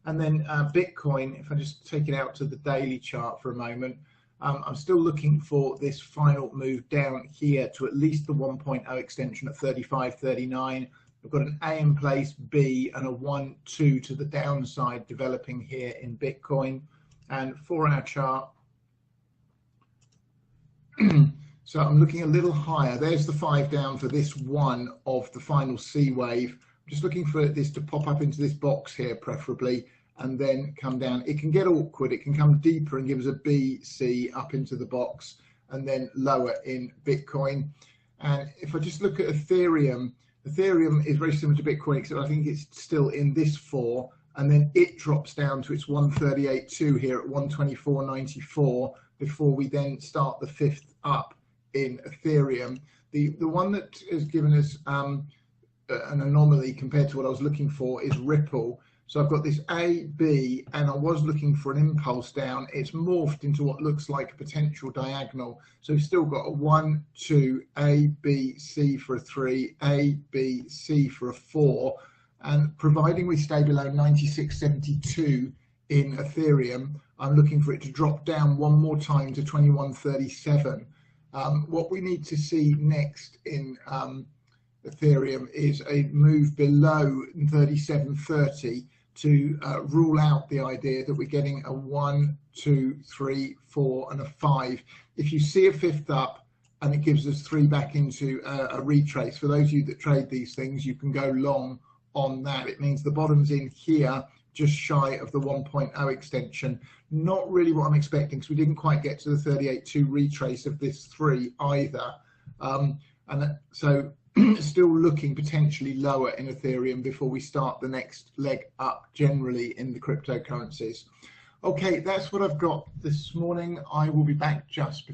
And then Bitcoin, if I just take it out to the daily chart for a moment, I'm still looking for this final move down here to at least the 1.0 extension at 35.39. We've got an A in place, B, and a 1-2 to the downside developing here in Bitcoin. And 4-hour chart, so I'm looking a little higher. There's the 5 down for this one of the final C wave. I'm just looking for this to pop up into this box here, preferably, and then come down. It can get awkward. It can come deeper and give us a B, C up into the box, and then lower in Bitcoin. And if I just look at Ethereum, Ethereum is very similar to Bitcoin, except I think it's still in this 4, and then it drops down to its 138.2 here at 124.94 before we then start the 5th up in Ethereum. The one that has given us an anomaly compared to what I was looking for is Ripple. So I've got this A, B, and I was looking for an impulse down. It's morphed into what looks like a potential diagonal. So we've still got a 1, 2, A, B, C for a 3, A, B, C for a 4. And providing we stay below 96.72 in Ethereum, I'm looking for it to drop down one more time to 21.37. What we need to see next in Ethereum is a move below 37.30 to rule out the idea that we're getting a 1, 2, 3, 4, and a 5. If you see a 5th up and it gives us 3 back into a retrace, for those of you that trade these things, you can go long on that. It means the bottom's in here, just shy of the 1.0 extension. Not really what I'm expecting, because we didn't quite get to the 38.2 retrace of this 3 either. So still looking potentially lower in Ethereum before we start the next leg up generally in the cryptocurrencies. Okay, that's what I've got this morning. I will be back just before